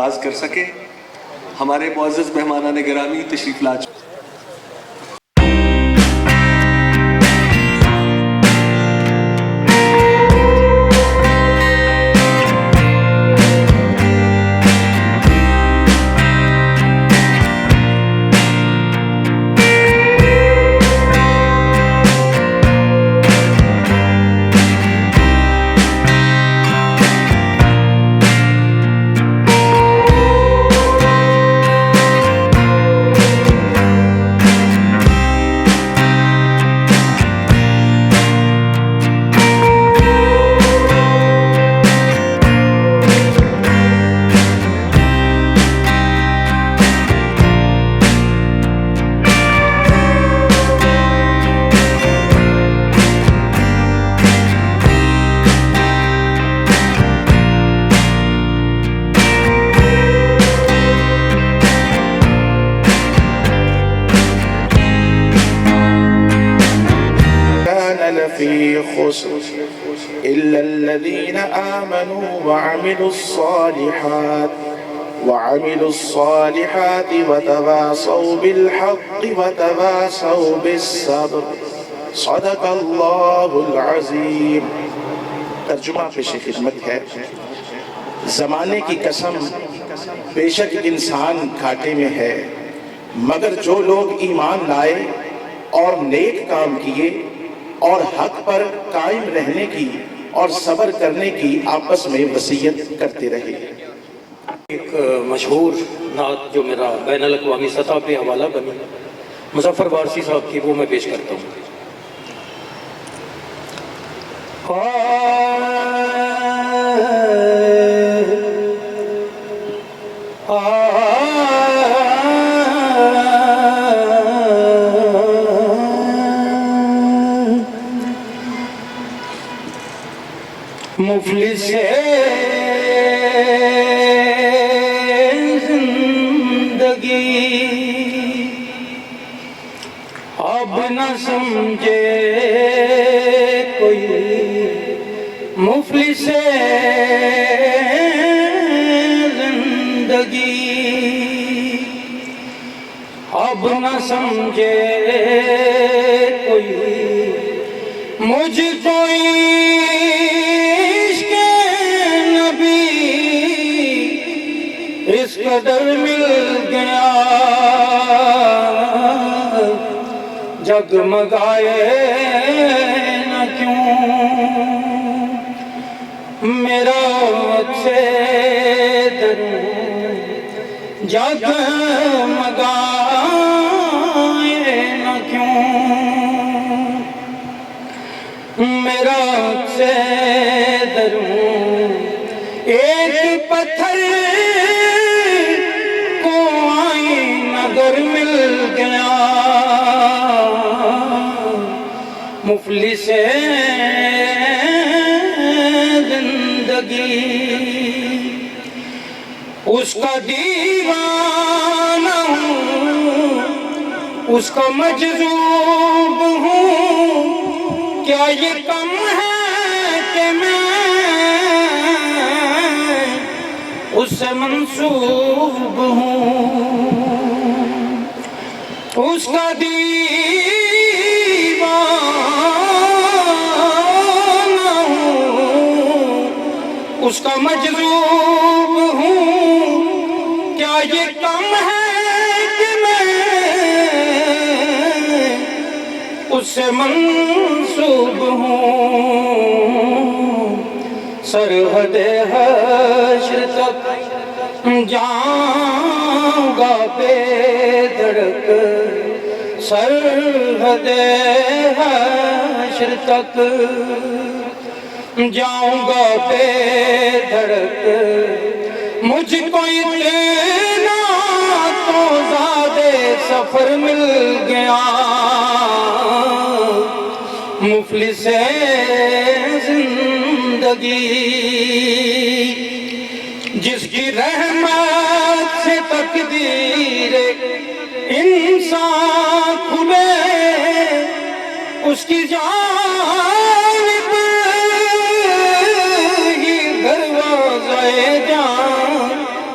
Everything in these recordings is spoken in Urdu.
آغاز کر سکیں۔ ہمارے معزز مہمانان گرامی تشریف لا چکے۔ في خسر إلا الذين آمنوا وعملوا الصالحات وتواصوا بالحق وتواصوا بالصبر صدق اللہ العظیم۔ ترجمہ پیش خدمت ہے۔ زمانے کی قسم بے شک انسان گھاٹے میں ہے، مگر جو لوگ ایمان لائے اور نیک کام کیے اور حق پر قائم رہنے کی اور صبر کرنے کی آپس میں وصیت کرتے رہے۔ ایک مشہور نعت جو میرا بین الاقوامی سطح پہ حوالہ بنی مظفر وارسی صاحب کی، وہ میں پیش کرتا ہوں۔ مفلس زندگی اب نہ سمجھے کوئی، مفلس زندگی اب نہ سمجھے کوئی، مجھ کوئی اس قدر مل گیا جگمگائے نہ کیوں، میرا سے دروں جگمگائے نہ کیوں، میرا سے دروں ایک پتھر مل گیا، مفلس زندگی اس کا دیوانہ ہوں، اس کا مجذوب ہوں، کیا یہ کم ہے کہ میں اس سے منسوب ہوں، اس کا دیوانہ ہوں، اس کا مجذوب ہوں، کیا یہ کم ہے کہ میں اس سے منسوب ہوں، سرحد حشر تک جاؤں گا بے دھڑک، سرحد حشر تک جاؤں گا بے دھڑک، مجھ کو اتنا تو زیادہ سفر مل گیا، مفلس زندگی جس کی رحمت سے تقدیر انسان کھلے، اس کی جانب ہی دروازہ جان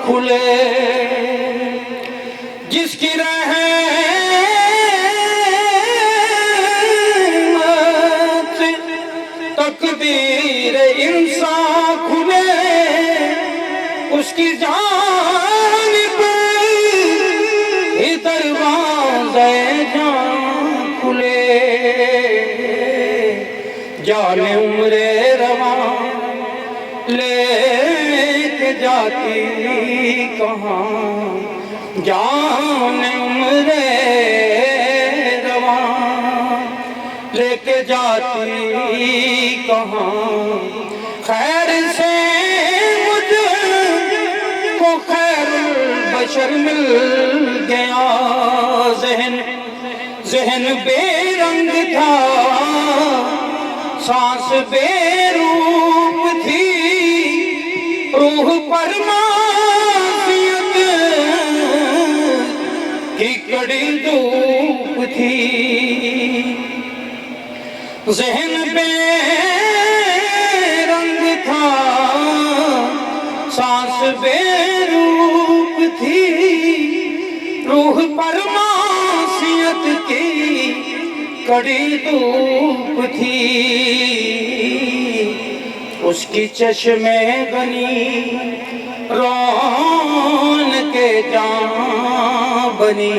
کھلے۔ کھلے جس کی رحمت تقدیر انسان کھلے اس کی جانب ہی دروازے جان کھلے جان عمر رواں لے کے جاتی کہاں جان عمر رواں لے کے جاتی کہاں خیر سے مجھ کو خیر البشر مل گیا ذہن بے رنگ تھا سانس بے روپ تھی روح پر معصیت کی کڑی دھوپ تھی ذہن بے رنگ تھا سانس بے روپ تھی روح پر معصیت کی کڑی دھوپ تھی اس کی چشمے غنی رون کے جاں بنی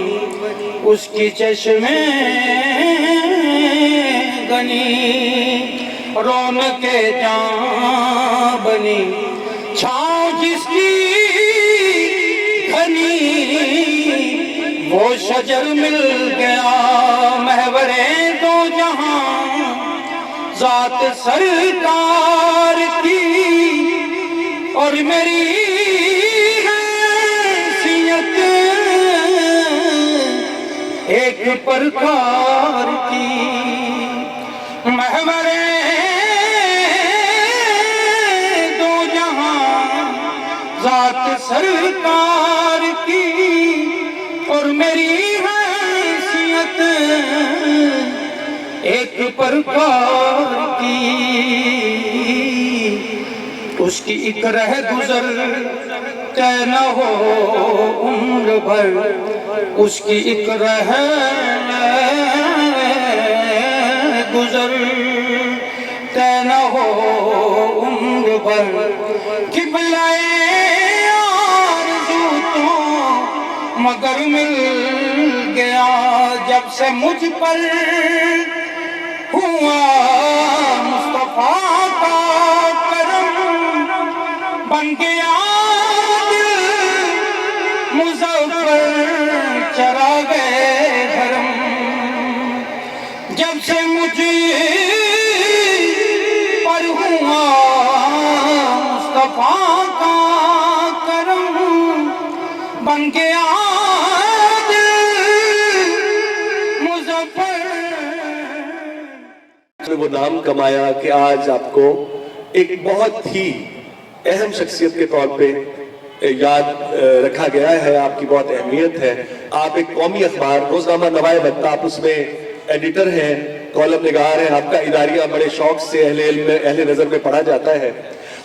اس کی چشمے غنی رون کے جاں بنی چھاؤں جس کی گھنی وہ شجر مل گیا محور دو جہاں ذات سرکار کی اور میری حیثیت ایک پرکار کی محور دو جہاں ذات سرکار کی اور میری حیثیت ایک پرکار کی اس کی ایک رہ گزر طے نہ ہو عمر بھر اس کی ایک رہ گزر طے نہ ہو عمر بھر قبلہ آرزو تو مگر مل گیا جب سے مجھ پر ہوا مصطفیٰ کا کرم بن گیا دل مظفر چراغ دھرم جب سے مجھ پر ہوا مصطفیٰ کا کرم بن گیا وہ نام کمایا کہ آج آپ کو ایک بہت ہی اہم شخصیت کے طور پہ یاد رکھا گیا ہے آپ کی بہت اہمیت ہے آپ ایک قومی اخبار روزنامہ نوائے وقت آپ اس میں ایڈیٹر ہیں کالم نگار ہیں آپ کا اداریہ بڑے شوق سے اہل علم میں اہل نظر میں پڑھا جاتا ہے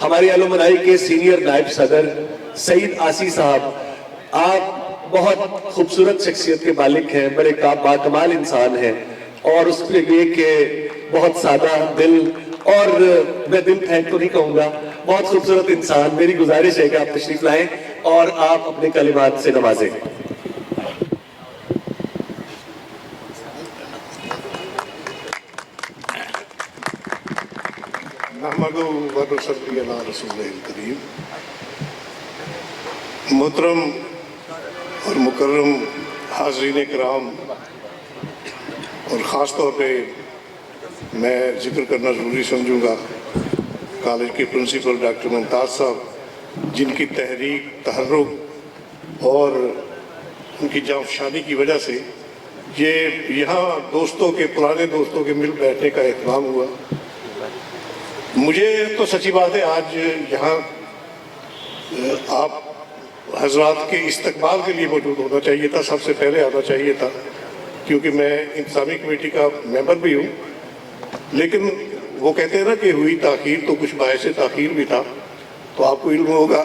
ہماری علومنائی کے سینئر نائب صدر سعید آسی صاحب آپ بہت خوبصورت شخصیت کے مالک ہیں بڑے باکمال انسان ہیں اور اس کے لیے کہ بہت سادہ دل اور میں دل پھینک تو نہیں کہوں گا بہت خوبصورت انسان میری گزارش ہے کہ آپ تشریف لائیں اور آپ اپنے کلمات سے نوازیں نحمدہ و نصلی علی رسولہ الکریم محترم اور مکرم حاضرین کرام اور خاص طور پہ میں ذکر کرنا ضروری سمجھوں گا کالج کے پرنسپل ڈاکٹر ممتاز صاحب جن کی تحریک تحرک اور ان کی جانفشانی کی وجہ سے یہ یہاں دوستوں کے پرانے دوستوں کے مل بیٹھنے کا اہتمام ہوا مجھے تو سچی بات ہے آج یہاں آپ حضرات کے استقبال کے لیے موجود ہونا چاہیے تھا سب سے پہلے آنا چاہیے تھا کیونکہ میں انتظامی کمیٹی کا ممبر بھی ہوں لیکن وہ کہتے ہیں نا کہ ہوئی تاخیر تو کچھ باعث تاخیر بھی تھا تو آپ کو علم ہوگا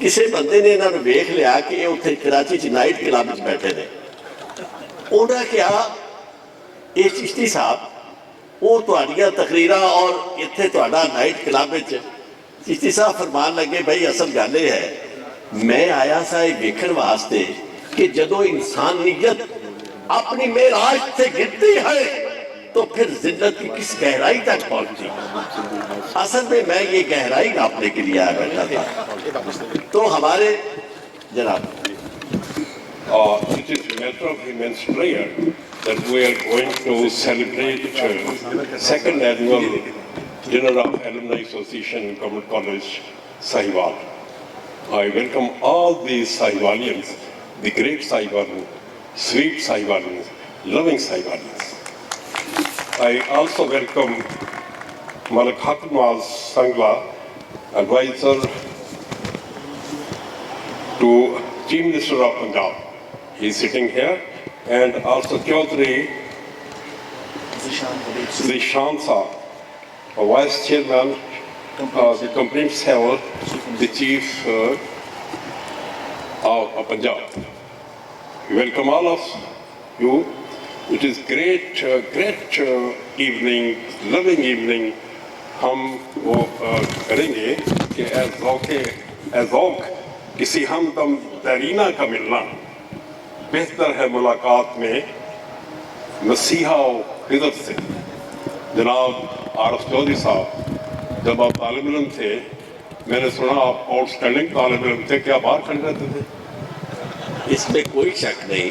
ਕਿਸੇ ਬੰਦੇ ਨੇ ਇਹਨਾਂ ਨੂੰ ਵੇਖ ਲਿਆ ਕਿ ਇਹ ਉੱਥੇ ਕਰਾਚੀ 'ਚ ਨਾਈਟ ਕਲੱਬ 'ਚ ਬੈਠੇ ਨੇ। ਉਹਨਾਂ ਕਿਹਾ ਇਹ ਚਿਸ਼ਤੀ ਸਾਹਿਬ ਉਹ ਤੁਹਾਡੀਆਂ ਤਕਰੀਰਾਂ ਔਰ ਇੱਥੇ ਤੁਹਾਡਾ ਨਾਈਟ ਕਲੱਬ ਵਿੱਚ ਚਿਸ਼ਤੀ ਸਾਹਿਬ ਫਰਮਾਨ ਲੱਗੇ ਬਈ ਅਸਲ ਗੱਲ ਇਹ ਹੈ ਮੈਂ ਆਇਆ ਸਾਂ ਇਹ ਵੇਖਣ ਵਾਸਤੇ کہ جدو انسانیت اپنی معراج سے گرتی ہے تو پھر زندگی کی کس گہرائی تک پہنچتی۔ اصل میں یہ گہرائی ناپنے کے لیے آیا بیٹھا تھا۔ تو ہمارے جناب it is a matter of immense prayer that we are going to celebrate second annual dinner of Alumni Association in Government College, Sahiwal. I welcome all these Sahiwalians, the great Sahiwalians, sweet Sahiwalians, loving Sahiwalians. I also welcome Malik Haq Nawaz Sangla, advisor to Chief Minister of Punjab. He is sitting here, and also Chaudhry Zishan Saab, Vice Chairman of the Company Cell, the Chief of Punjab. We welcome all of you. It is great evening, loving evening. ہم وہ کریں گے کہ ذوق کسی ہمدم دیرینہ کا ملنا بہتر ہے ملاقات میں مسیحا و خضر سے۔ جناب عارف چودھری صاحب جب آپ طالب علم تھے میں نے سنا آپ آؤٹ اسٹینڈنگ طالب علم تھے، کیا باہر کھڑے رہتے تھے؟ اس میں کوئی شک نہیں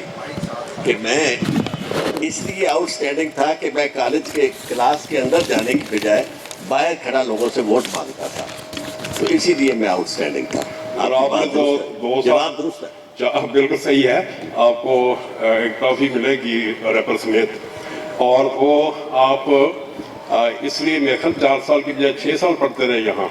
کہ میں اس لیے آؤٹ اسٹینڈنگ تھا کہ میں کالج کے کلاس کے اندر جانے کی بجائے باہر کھڑا لوگوں سے ووٹ مانگتا تھا، تو اسی لیے میں آؤٹ اسٹینڈنگ تھا۔ اور آپ نے تو جواب درست ہے، بالکل صحیح ہے۔ آپ کو ایک ٹرافی ملے گی ریپر سمیت، اور وہ آپ اس لیے میرے خیال 4 سال کی بجائے 6 سال پڑھتے رہے یہاں۔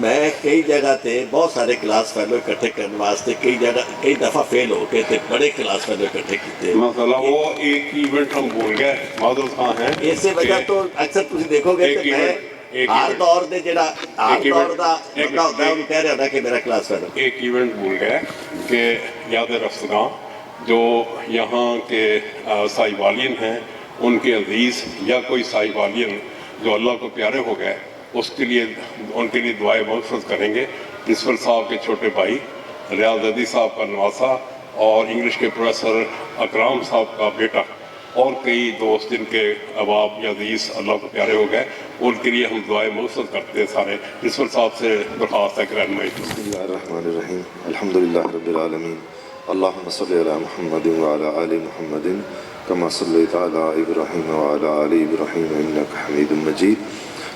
میں کئی جگہ تھے بہت سارے کلاس فیلو اکٹھے کرنے واسطے، کئی دفعہ فیل ہو گئے تھے، بڑے کلاس فیلو اکٹھے کیتے۔ مسئلہ وہ ایک ایونٹ ہم بھول گئے، معذرت خواہ ہیں۔ اسی وجہ تو اکثر تسی دیکھو گے کہ میں ہر دور دے جڑا ہر دور دا بندہ ہوتا ہے انہوں کہہ رہا ہوتا ہے کہ میرا کلاس فیلو۔ ایک ایونٹ بھول گئے کہ یاد رفتگاں جو یہاں کے سائیوالین ہیں ان کے عزیز یا کوئی سائیوالین جو اللہ کو پیارے ہو گئے اس کے لیے ان کے لیے دعائیں مغفرت کریں گے۔ پرنسپل صاحب کے چھوٹے بھائی ریاض عدی صاحب کا نواسا اور انگلش کے پروفیسر اکرام صاحب کا بیٹا اور کئی دوست جن کے احباب یا عزیز اللہ کو پیارے ہو گئے ان کے لیے ہم دعائیں مغفرت کرتے ہیں۔ سارے پرنسپل صاحب سے درخواست ہے کہ رہنمائی۔ بسم اللہ الرحمن الرحیم، الحمدللہ رب العالمین، اللہم صلی علی محمد وعلی آل محمد کما صلیت علی ابراہیم وعلی آل ابراہیم انک حمید مجید،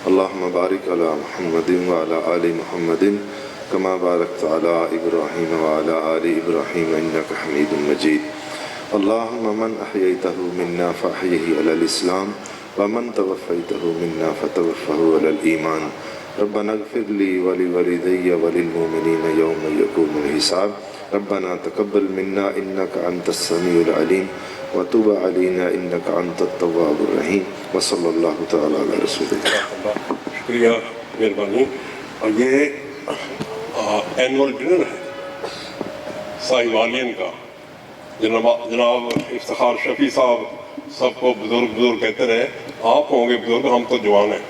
اللہم بارک علی محمد وعلی آل محمد کما بارکت علی ابراہیم وعلی آل ابراہیم انک حمید مجید، اللہم من احییتہ منا فاحیہ علی الاسلام ومن توفیتہ منا فتوفہ علی الایمان، ربنا اغفر لی ولوالدی وللمؤمنین یوم یقوم الحساب، ربنا تقبل منا انک انت السمیع العلیم وتب علینا انک انت التواب الرحیم، وصلی اللہ تعالی علی رسول اللہ۔ شکریہ، مہربانی۔ اور یہ اینول ڈنر ہے سائیوالین کا۔ جناب افتخار شفیع صاحب سب کو بزرگ کہتے رہے، آپ ہوں گے بزرگ، ہم تو جوان ہیں،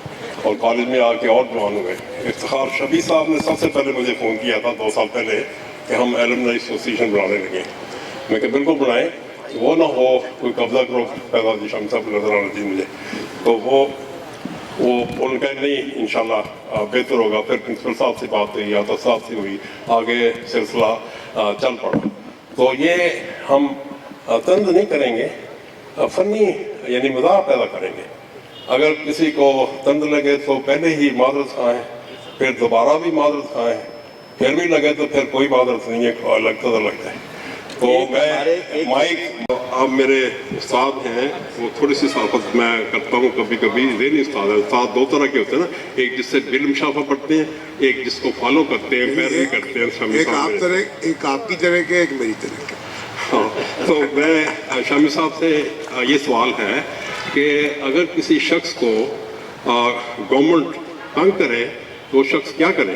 اور کالج میں آ کے اور جوان ہوئے۔ افتخار شفیع صاحب نے سب سے پہلے مجھے فون کیا تھا 2 سال پہلے کہ ہم ایلمنائی ایسوسیشن بنانے لگے۔ میں کہ بالکل بنائیں، وہ نہ ہو کوئی قبضہ گروپ پیدا جی شام صاحب نظر آنا چاہیے مجھے، تو وہ ان کا نہیں انشاءاللہ بہتر ہوگا۔ پھر پرنسپل صاحب سے بات ہوئی، عاطف صاحب سے ہوئی، آگے سلسلہ چل پڑا۔ تو یہ ہم طنز نہیں کریں گے، فنی یعنی مزاح پیدا کریں گے۔ اگر کسی کو طنز لگے تو پہلے ہی معذرت خواہیں، پھر دوبارہ بھی معذرت خواہیں، پھر بھی لگے تو پھر کوئی معذرت نہیں ہے، لگتا تو لگتا ہے۔ تو میں مائک اب میرے استاد ہیں، وہ تھوڑی سی صحافت میں کرتا ہوں کبھی کبھی، ذہنی استاد ہے۔ استاد 2 طرح کے ہوتے ہیں نا، ایک جس سے علم شافہ پڑھتے ہیں، ایک جس کو فالو کرتے ہیں، پیروی کرتے ہیں۔ ایک آپ کی طرح کے، ایک میری طرح کے۔ ہاں، تو میں شامی صاحب سے یہ سوال ہے کہ اگر کسی شخص کو گورنمنٹ تنگ کرے تو وہ شخص کیا کرے؟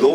2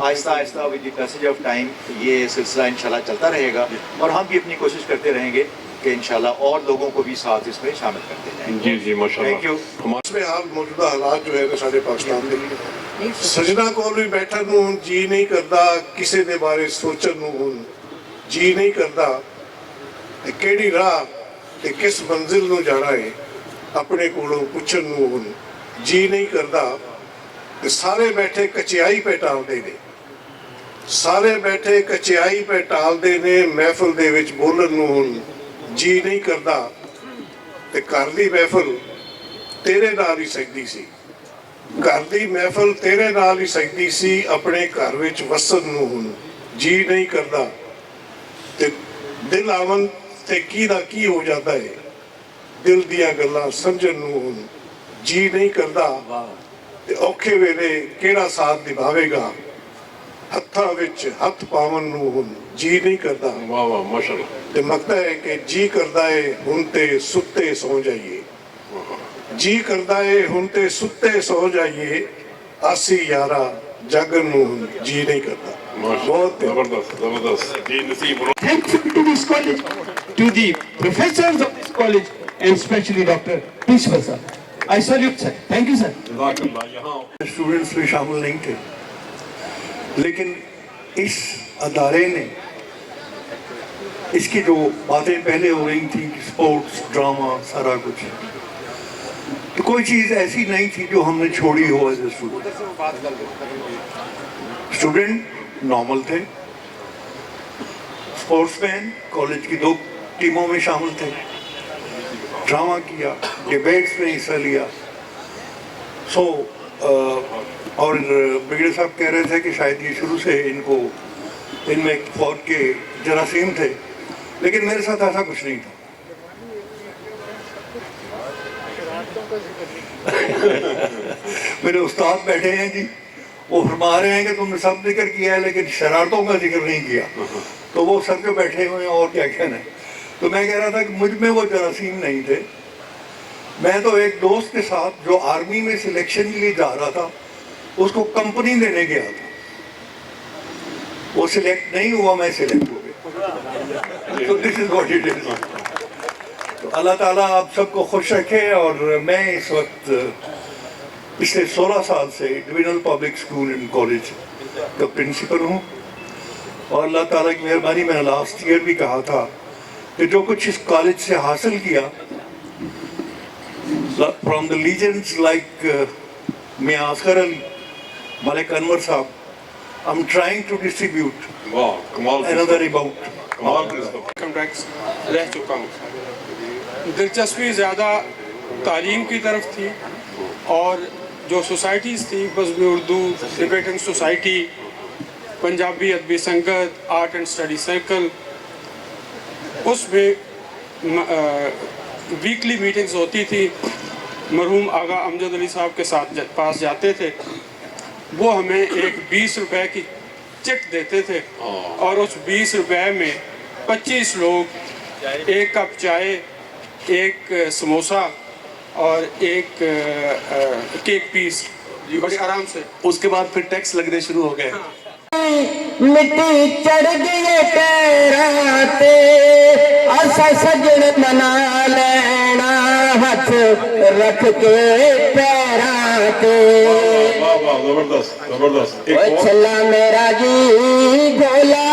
آہستہ آہستہ with the passage of time یہ سلسلہ انشاءاللہ چلتا رہے گا، اور ہم بھی اپنی کوشش کرتے رہیں گے کہ انشاءاللہ اور لوگوں کو بھی ساتھ اس میں شامل کرتے جائیں. جی جی ماشاءاللہ. Thank you. اس میں حال موجودہ حالات جو ہے سارے پاکستان میں سجنا کول بھی بیٹھن نوں جی نہیں کردا، کسی دے بارے سوچن نوں جی نہیں کردا، تے کیڑی راہ تے کس منزل نوں جانا ہے اپنے کولوں پوچھن نوں جی نہیں کردا. تے سارے بیٹھے کچیائی پہ ٹالدے نے، سارے بیٹھے کچیائی پہ ٹالدے نے، محفل دے وچ بولن نوں جی نہیں کردا. تے گھر دی محفل تیرے نال ہی سجدی سی، گھر دی محفل تیرے نال ہی سجدی سی، اپنے گھر وچ وسن نوں جی نہیں کردا. تے دل آون تے کی دا کی ہو جاتا ہے، دل دیاں گلاں سمجھن نوں جی نہیں کردا. تے اوکھے ویلے کیڑا ساتھ نبھاوے گا، ہتھاں وچ ہتھ پاون نوں جی نہیں کردا. واہ واہ ماشاءاللہ. تے مکتا ہے کہ جی کردا ہے ہن تے ستے سو جائیے، جی کردا ہے ہن تے ستے سو جائیے، آسی یارا جاگن نوں جی نہیں کردا. بہت زبردست زبردست. جی نصیب. Thankful to this college, to the professors of this college, and especially Dr. Principal sir. I salute sir. Thank you sir. جزاک اللہ. یہاں اسٹوڈنٹس بھی شامل نہیں تھے، لیکن اس ادارے نے اس کی جو باتیں پہلے ہو رہی تھیں کہ سپورٹس ڈرامہ سارا کچھ، تو کوئی چیز ایسی نہیں تھی جو ہم نے چھوڑی ہو as a student. Student normal تھے، اسپورٹس مین کالج کی 2 ٹیموں میں شامل تھے، ڈرامہ کیا، ڈیبیٹس میں حصہ لیا. اور بگڑے صاحب کہہ رہے تھے کہ شاید یہ شروع سے ان میں فوج کے جراثیم تھے، لیکن میرے ساتھ ایسا کچھ نہیں تھا. میرے استاد بیٹھے ہیں جی، وہ فرما رہے ہیں کہ تم نے سب ذکر کیا ہے لیکن شرارتوں کا ذکر نہیں کیا، تو وہ سر پہ بیٹھے ہوئے ہیں اور کیا کہنا ہے. تو میں کہہ رہا تھا کہ مجھ میں وہ جراثیم نہیں تھے. میں تو ایک دوست کے ساتھ جو آرمی میں سلیکشن کے لیے جا رہا تھا اس کو کمپنی دینے گیا تھا، وہ سلیکٹ نہیں ہوا، میں سلیکٹ ہو گیا. So this is what it is. تو اللہ تعالیٰ آپ سب کو خوش رکھے. اور میں اس وقت پچھلے 16 سال سے divisional public school and college کا پرنسپل ہوں، اور اللہ تعالیٰ کی مہربانی میں نے لاسٹ ایئر بھی کہا تھا کہ جو کچھ اس کالج سے حاصل کیا فرام دا لیجنڈس لائک میاں اصغر علی، ملک انور صاحب، I'm trying to distribute another about. Income tax رہ چکا ہوں. دلچسپی زیادہ تعلیم کی طرف تھی، اور جو سوسائٹیز تھی بزم اردو، ڈبیٹنگ سوسائٹی، پنجابی ادبی سنگت، آرٹ اینڈ اسٹڈی سرکل، اس میں ویکلی میٹنگز ہوتی تھی. مرحوم آغا امجد علی صاحب کے ساتھ پاس جاتے تھے، وہ ہمیں ایک 20 روپے کی چٹ دیتے تھے، اور اس 20 روپے میں 25 لوگ 1 کپ چائے، 1 سموسا اور 1 کیک پیس بڑے آرام سے. اس کے بعد پھر ٹیکس لگنے شروع ہو گئے. مٹی چڑھ گئی پیراتے، اسا سجن منا لینا ہاتھ رکھ کے پیراتے. چلا میرا جی بولا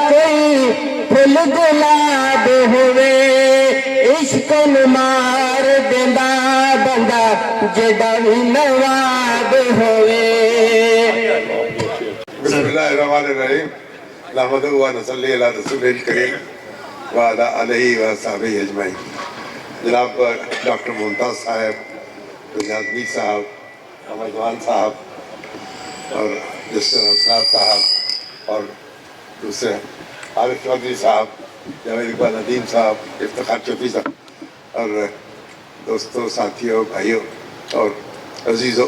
کوئی پھل گلاب ہوئے، عشق مار دینا بندہ جڑا بھی نواب ہوئے. بسم اللہ الرحمن الرحیم. نحمدہ و نصلی علی رسول الکریم وعلی آلہ و صحبہ اجمعین. جناب ڈاکٹر ممتاز صاحب، نظمی صاحب، احمد وان صاحب، اور جسٹر اسرار صاحب، اور دوسرے عارف چودھری صاحب، جاوید اقبال ندیم صاحب، افتخار چوپی صاحب، اور دوستوں، ساتھیوں، بھائیوں اور عزیزوں،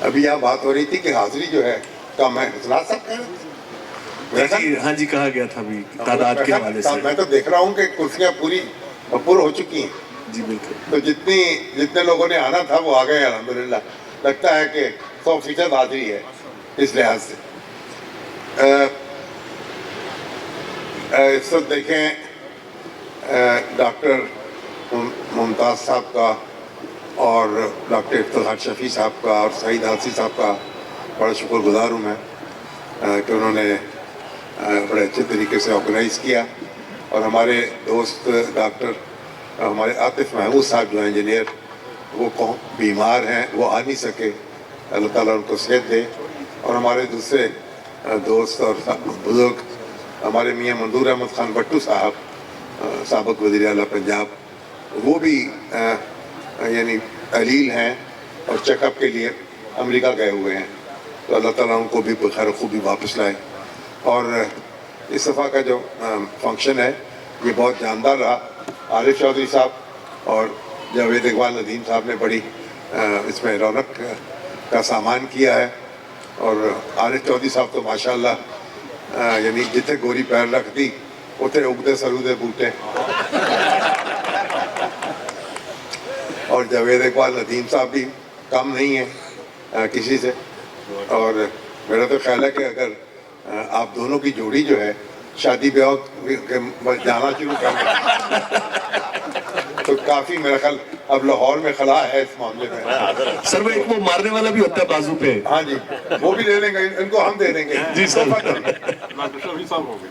ابھی یہاں بات ہو رہی تھی کہ حاضری جو ہے کم ہے. حضرات صاحب کہہ رہے تھے. ہاں جی کہا گیا تھا ابھی تعداد کے حوالے سے. میں تو دیکھ رہا ہوں کہ کرسیاں پوری پر ہو چکی ہیں. جی بالکل. تو جتنے لوگوں نے آنا تھا وہ آ گئے الحمدللہ. لگتا ہے کہ 100% حاضری ہے. اس لحاظ سے اس وقت دیکھیں ڈاکٹر ممتاز صاحب کا اور ڈاکٹر افتخار شفیع صاحب کا اور سعید حاسی صاحب کا بڑا شکر گزار ہوں میں کہ انہوں نے بڑے اچھے طریقے سے آرگنائز کیا. اور ہمارے دوست ڈاکٹر ہمارے عاطف محمود صاحب جو ہیں انجینئر, وہ بیمار ہیں, وہ آ نہیں سکے, اللہ تعالیٰ ان کو صحت دے. اور ہمارے دوسرے دوست اور بزرگ ہمارے میاں منظور احمد خان بٹو صاحب, سابق وزیر اعلیٰ پنجاب, وہ بھی یعنی علیل ہیں اور چیک اپ کے لیے امریکہ گئے ہوئے ہیں. تو اللہ تعالیٰ ان کو بھی بخیر خوبی واپس لائے. اور اس دفعہ کا جو فنکشن ہے یہ بہت جاندار رہا. عارف چودھری صاحب اور جاوید اقبال ندیم صاحب نے بڑی اس میں رونق کا سامان کیا ہے. اور عارف چودھری صاحب تو ماشاءاللہ یعنی جتنے گوری پیر رکھ دی اتنے اگتے سرودے بوٹے. اور جاوید اقبال ندیم صاحب بھی کم نہیں ہیں کسی سے. اور میرا تو خیال ہے کہ اگر آپ دونوں کی جوڑی جو ہے شادی بیاہ جانا شروع کر دیں تو کافی میرا خیال اب لاہور میں خلا ہے اس معاملے میں. سر وہ ایک وہ مارنے والا بھی ہوتا ہے بازو پہ. ہاں جی, وہ بھی لے لیں گے, ان کو ہم دے دیں گے جی سر.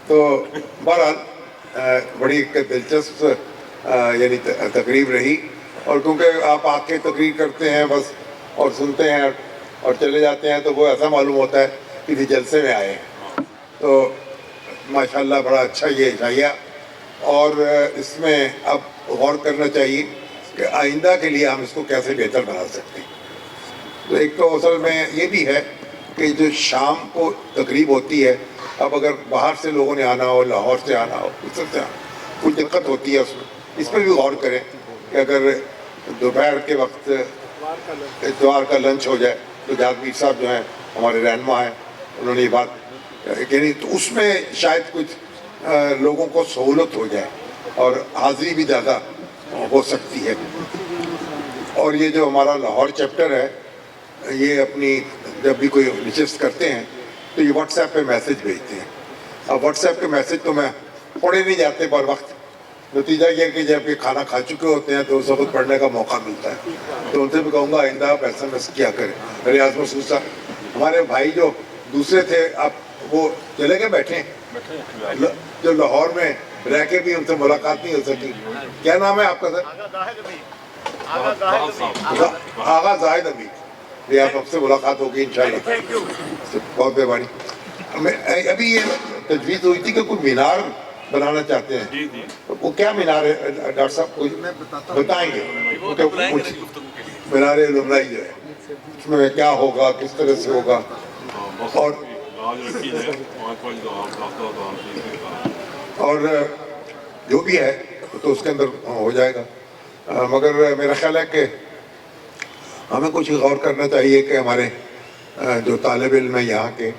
تو بہرحال بڑی دلچسپ یعنی تقریب رہی. اور کیونکہ آپ آ کے تقریر کرتے ہیں بس اور سنتے ہیں اور چلے جاتے ہیں تو وہ ایسا معلوم ہوتا ہے کسی جلسے میں آئے ہیں. تو ماشاءاللہ بڑا اچھا یہ اشاعیہ. اور اس میں اب غور کرنا چاہیے کہ آئندہ کے لیے ہم اس کو کیسے بہتر بنا سکتے ہیں. تو ایک تو اصل میں یہ بھی ہے کہ جو شام کو تقریب ہوتی ہے, اب اگر باہر سے لوگوں نے آنا ہو, لاہور سے آنا ہو, اس سے کچھ دقت ہوتی ہے اس میں. اس پہ بھی غور کریں کہ اگر دوپہر کے وقت اتوار کا لنچ ہو جائے تو جاز میر صاحب جو ہیں ہمارے رہنما ہیں, انہوں نے یہ بات یعنی تو اس میں شاید کچھ لوگوں کو سہولت ہو جائے اور حاضری بھی زیادہ ہو سکتی ہے. اور یہ جو ہمارا لاہور چیپٹر ہے یہ اپنی جب بھی کوئی نشست کرتے ہیں تو یہ واٹس ایپ پہ میسج بھیجتے ہیں. اب واٹس ایپ کے میسج تو میں پڑھے نہیں جاتے بر وقت. نتیجہ یہ کہ جب یہ کھانا کھا چکے ہوتے ہیں تو اس وقت پڑھنے کا موقع ملتا ہے. تو ان سے بھی کہوں گا آئندہ آپ ایسا میسج کیا کریں. ریاض مسعود صاحب ہمارے بھائی جو دوسرے تھے آپ وہ چلے گئے بیٹھے جو لاہور میں رہ کے بھی ان سے ملاقات نہیں ہو سکی. کیا نام ہے آپ کا سر؟ آغا زاہد امید. یہ آپ سے ملاقات ہوگی انشاءاللہ. بہت مہربانی. ابھی یہ تجویز ہوئی تھی کہ کوئی مینار بنانا چاہتے ہیں. وہ کیا مینار ہے ڈاکٹر صاحب کوئی بتائیں گے؟ مینار علمائی جو ہے اس میں کیا ہوگا, کس طرح سے ہوگا, اور جو بھی ہے تو اس کے اندر ہو جائے گا. مگر میرا خیال ہے کہ ہمیں کچھ غور کرنا چاہیے کہ ہمارے جو طالب علم ہیں یہاں کے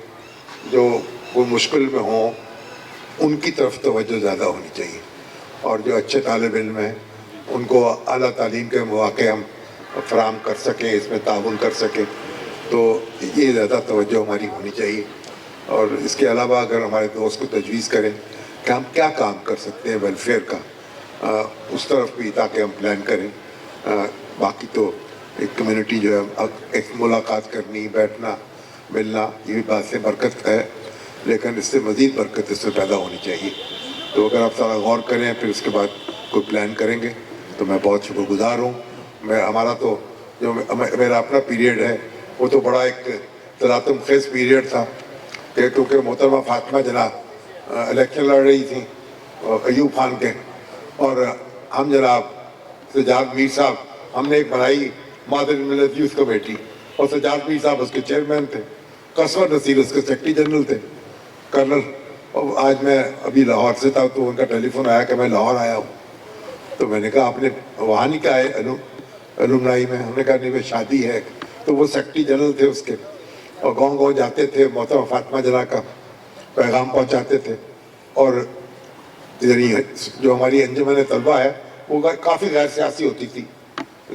جو کوئی مشکل میں ہوں ان کی طرف توجہ زیادہ ہونی چاہیے. اور جو اچھے طالب علم ہیں ان کو اعلیٰ تعلیم کے مواقع ہم فراہم کر سکیں, اس میں تعاون کر سکیں, تو یہ زیادہ توجہ ہماری ہونی چاہیے. اور اس کے علاوہ اگر ہمارے دوست کو تجویز کریں کہ ہم کیا کام کر سکتے ہیں ویلفیئر کا, اس طرف بھی تاکہ ہم پلان کریں. باقی تو ایک کمیونٹی جو ہے ایک ملاقات کرنی, بیٹھنا, ملنا, یہ بھی بات سے برکت ہے, لیکن اس سے مزید برکت اس سے پیدا ہونی چاہیے. تو اگر آپ سارا غور کریں پھر اس کے بعد کوئی پلان کریں گے تو میں بہت شکر گزار ہوں. ہمارا تو جو میرا اپنا پیریڈ ہے وہ تو بڑا ایک تلاطم خیز پیریڈ تھا کہ کیونکہ محترمہ فاطمہ جناب الیکشن لڑ رہی تھیں ایوب خان کے, اور ہم جناب سجاد میر صاحب ہم نے ایک بنائی مادر ملت یوتھ کمیٹی, اور سجاد میر صاحب اس کے چیئرمین تھے, قصور نصیر اس کے سیکرٹری جنرل تھے, کرنل. اور آج میں ابھی لاہور سے تھا تو ان کا ٹیلی فون آیا کہ میں لاہور آیا ہوں. تو میں نے کہا آپ نے وہاں نہیں کہا ہے الومنائی میں؟ ہم نے کہا نہیں, شادی ہے. تو وہ سیکرٹری جنرل تھے اس کے, اور گاؤں گاؤں جاتے تھے, محترمہ فاطمہ جناح کا پیغام پہنچاتے تھے. اور جو ہماری انجمن طلبہ ہے وہ کافی غیر سیاسی ہوتی تھی,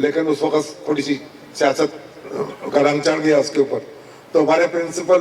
لیکن اس وقت تھوڑی سی سیاست کا رنگ چڑھ گیا اس کے اوپر. تو ہمارے پرنسپل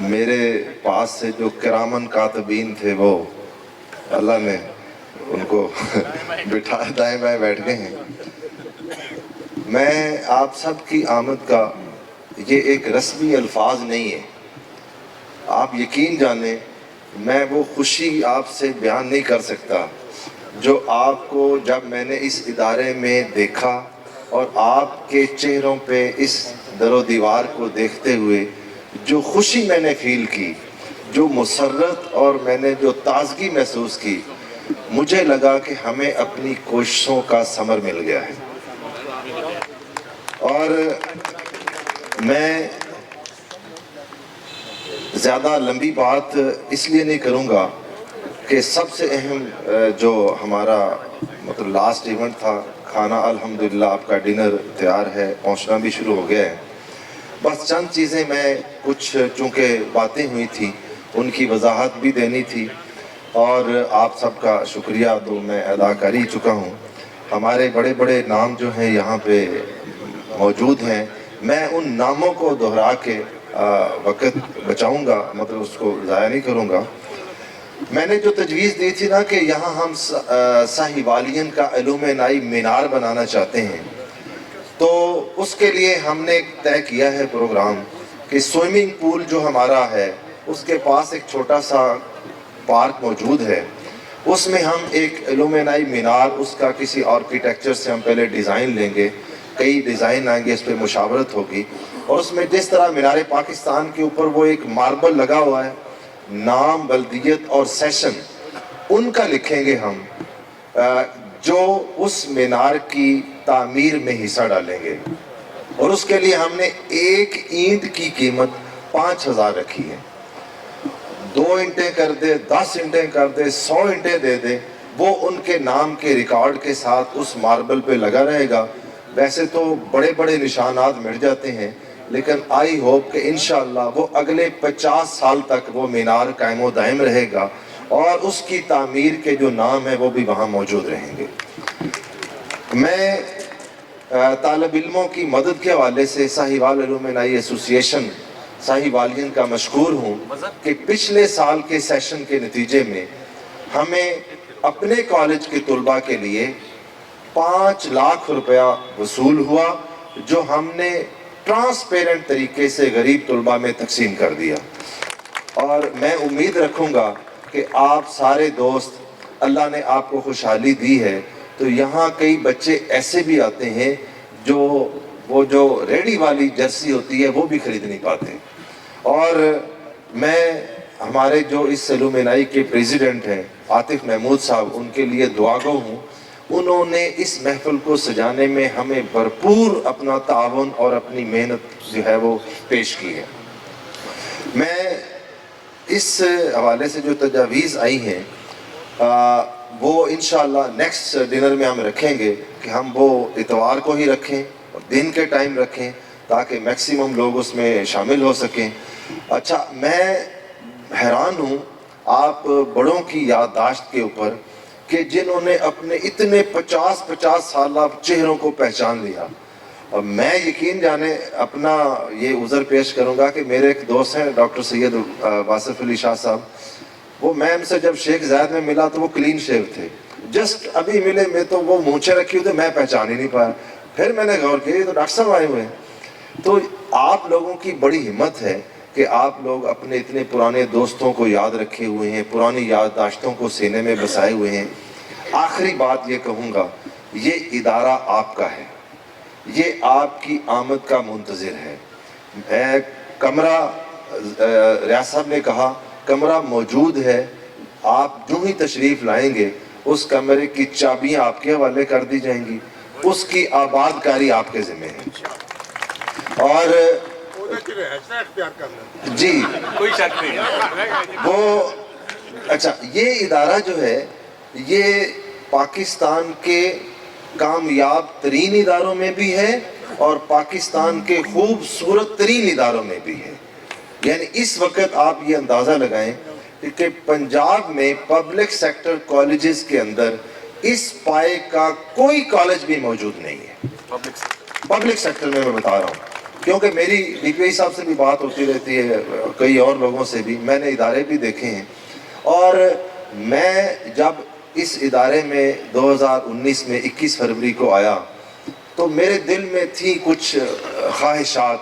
میرے پاس سے جو کرامن کاتبین تھے وہ اللہ نے ان کو بٹھا دائیں بائیں بیٹھ گئے ہیں. میں آپ سب کی آمد کا یہ ایک رسمی الفاظ نہیں ہے. آپ یقین جانیں میں وہ خوشی آپ سے بیان نہیں کر سکتا جو آپ کو جب میں نے اس ادارے میں دیکھا اور آپ کے چہروں پہ اس در و دیوار کو دیکھتے ہوئے جو خوشی میں نے فیل کی, جو مسرت اور میں نے جو تازگی محسوس کی, مجھے لگا کہ ہمیں اپنی کوششوں کا ثمر مل گیا ہے. اور میں زیادہ لمبی بات اس لیے نہیں کروں گا کہ سب سے اہم جو ہمارا مطلب لاسٹ ایونٹ تھا, کھانا الحمدللہ آپ کا ڈنر تیار ہے, پہنچنا بھی شروع ہو گیا ہے. بس چند چیزیں میں کچھ چونکہ باتیں ہوئی تھیں ان کی وضاحت بھی دینی تھی, اور آپ سب کا شکریہ تو میں ادا کر ہی چکا ہوں. ہمارے بڑے بڑے نام جو ہیں یہاں پہ موجود ہیں, میں ان ناموں کو دہرا کے وقت بچاؤں گا, مطلب اس کو ضائع نہیں کروں گا. میں نے جو تجویز دی تھی نا کہ یہاں ہم ساہیوالیین کا الومنائی مینار بنانا چاہتے ہیں, تو اس کے لیے ہم نے طے کیا ہے پروگرام کہ سوئمنگ پول جو ہمارا ہے اس کے پاس ایک چھوٹا سا پارک موجود ہے, اس میں ہم ایک الومنائی مینار, اس کا کسی آرکیٹیکچر سے ہم پہلے ڈیزائن لیں گے, کئی ڈیزائن آئیں گے, اس پہ مشاورت ہوگی, اور اس میں جس طرح مینار پاکستان کے اوپر وہ ایک ماربل لگا ہوا ہے, نام, بلدیت اور سیشن ان کا لکھیں گے ہم, جو اس مینار کی تعمیر میں حصہ ڈالیں گے. اور اس کے لیے ہم نے ایک اینٹ کی قیمت 5,000 رکھی ہے. 2 اینٹیں کر دے, 10 اینٹیں کر دے, 100 اینٹیں دے دے, وہ ان کے نام کے ریکارڈ کے ساتھ اس ماربل پہ لگا رہے گا. ویسے تو بڑے بڑے نشانات مٹ جاتے ہیں, لیکن آئی ہوپ کہ انشاءاللہ وہ اگلے 50 سال تک وہ مینار قائم و دائم رہے گا, اور اس کی تعمیر کے جو نام ہیں وہ بھی وہاں موجود رہیں گے. میں طالب علموں کی مدد کے حوالے سے ساہیوال الومنائی ایسوسی ایشن ساہیوالیین کا مشکور ہوں کہ پچھلے سال کے سیشن کے نتیجے میں ہمیں اپنے کالج کے طلباء کے لیے 5 لاکھ روپیہ وصول ہوا, جو ہم نے ٹرانسپیرنٹ طریقے سے غریب طلباء میں تقسیم کر دیا. اور میں امید رکھوں گا کہ آپ سارے دوست, اللہ نے آپ کو خوشحالی دی ہے, تو یہاں کئی بچے ایسے بھی آتے ہیں جو وہ جو ریڈی والی جرسی ہوتی ہے وہ بھی خرید نہیں پاتے. اور میں ہمارے جو اس الومنائی کے پریزیڈنٹ ہیں عاطف محمود صاحب, ان کے لیے دعاگو ہوں. انہوں نے اس محفل کو سجانے میں ہمیں بھرپور اپنا تعاون اور اپنی محنت جو ہے وہ پیش کی ہے. میں اس حوالے سے جو تجاویز آئی ہیں وہ انشاءاللہ نیکسٹ ڈنر میں ہم رکھیں گے کہ ہم وہ اتوار کو ہی رکھیں اور دن کے ٹائم رکھیں تاکہ میکسیمم لوگ اس میں شامل ہو سکیں. اچھا, میں حیران ہوں آپ بڑوں کی یادداشت کے اوپر کہ جنہوں نے اپنے اتنے 50 سالہ چہروں کو پہچان لیا. اور میں یقین جانے اپنا یہ عذر پیش کروں گا کہ میرے ایک دوست ہیں ڈاکٹر سید واصف علی شاہ صاحب, وہ میں ان سے جب شیخ زاید میں ملا تو وہ کلین شیو تھے, جسٹ ابھی ملے میں تو وہ مونچھیں رکھی ہوئی تھی, میں پہچان ہی نہیں پایا. پھر میں نے غور کیا یہ تو ڈاکٹر صاحب آئے ہوئے ہیں. تو آپ لوگوں کی بڑی ہمت ہے کہ آپ لوگ اپنے اتنے پرانے دوستوں کو یاد رکھے ہوئے ہیں, پرانی یادداشتوں کو سینے میں بسائے ہوئے ہیں. آخری بات یہ کہوں گا, یہ ادارہ آپ کا ہے, یہ آپ کی آمد کا منتظر ہے. کمرہ ریاض صاحب نے کہا کمرہ موجود ہے, آپ جو ہی تشریف لائیں گے اس کمرے کی چابیاں آپ کے حوالے کر دی جائیں گی, اس کی آباد کاری آپ کے ذمہ ہے. اور جی کوئی شک نہیں وہ اچھا, یہ ادارہ جو ہے یہ پاکستان کے کامیاب ترین اداروں میں بھی ہے اور پاکستان کے خوبصورت ترین اداروں میں بھی ہے. یعنی اس وقت آپ یہ اندازہ لگائیں کہ پنجاب میں پبلک سیکٹر کالجز کے اندر اس پائے کا کوئی کالج بھی موجود نہیں ہے. پبلک سیکٹر میں بتا رہا ہوں, کیونکہ میری DPI صاحب سے بھی بات ہوتی رہتی ہے, کئی اور لوگوں سے بھی, میں نے ادارے بھی دیکھے ہیں, اور میں جب اس ادارے میں 2019 میں 21 فروری کو آیا تو میرے دل میں تھی کچھ خواہشات,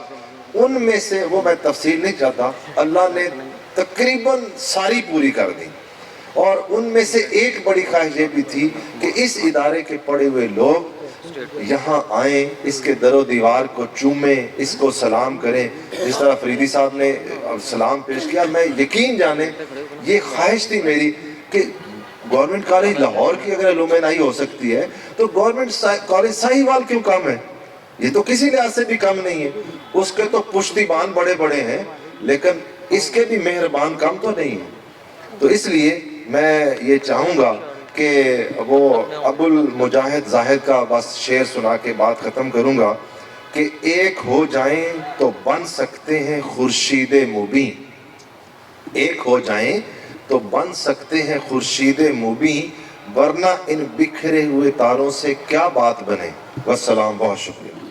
ان میں سے وہ میں تفصیل نہیں چاہتا, اللہ نے تقریباً ساری پوری کر دی. اور ان میں سے ایک بڑی خواہش یہ بھی تھی کہ اس ادارے کے پڑھے ہوئے لوگ یہاں آئیں, اس کے در و دیوار کو چومیں, اس کو سلام کریں, جس طرح فریدی صاحب نے سلام پیش کیا. میں یقین جانے یہ خواہش تھی میری کہ گورنمنٹ کالج لاہور کی اگر الومنائی ہو سکتی ہے تو گورنمنٹ کالج ساہیوال کیوں کم ہے؟ یہ تو کسی لحاظ سے بھی کم نہیں ہے. اس کے تو پشتیبان بڑے بڑے ہیں, لیکن اس کے بھی مہربان کم تو نہیں ہے. تو اس لیے میں یہ چاہوں گا کہ وہ ابو المجاہد زاہد کا بس شعر سنا کے بات ختم کروں گا کہ ایک ہو جائیں تو بن سکتے ہیں خورشید مبیں, ایک ہو جائیں تو بن سکتے ہیں خورشید مبیں, ورنہ ان بکھرے ہوئے تاروں سے کیا بات بنے. والسلام, بہت شکریہ.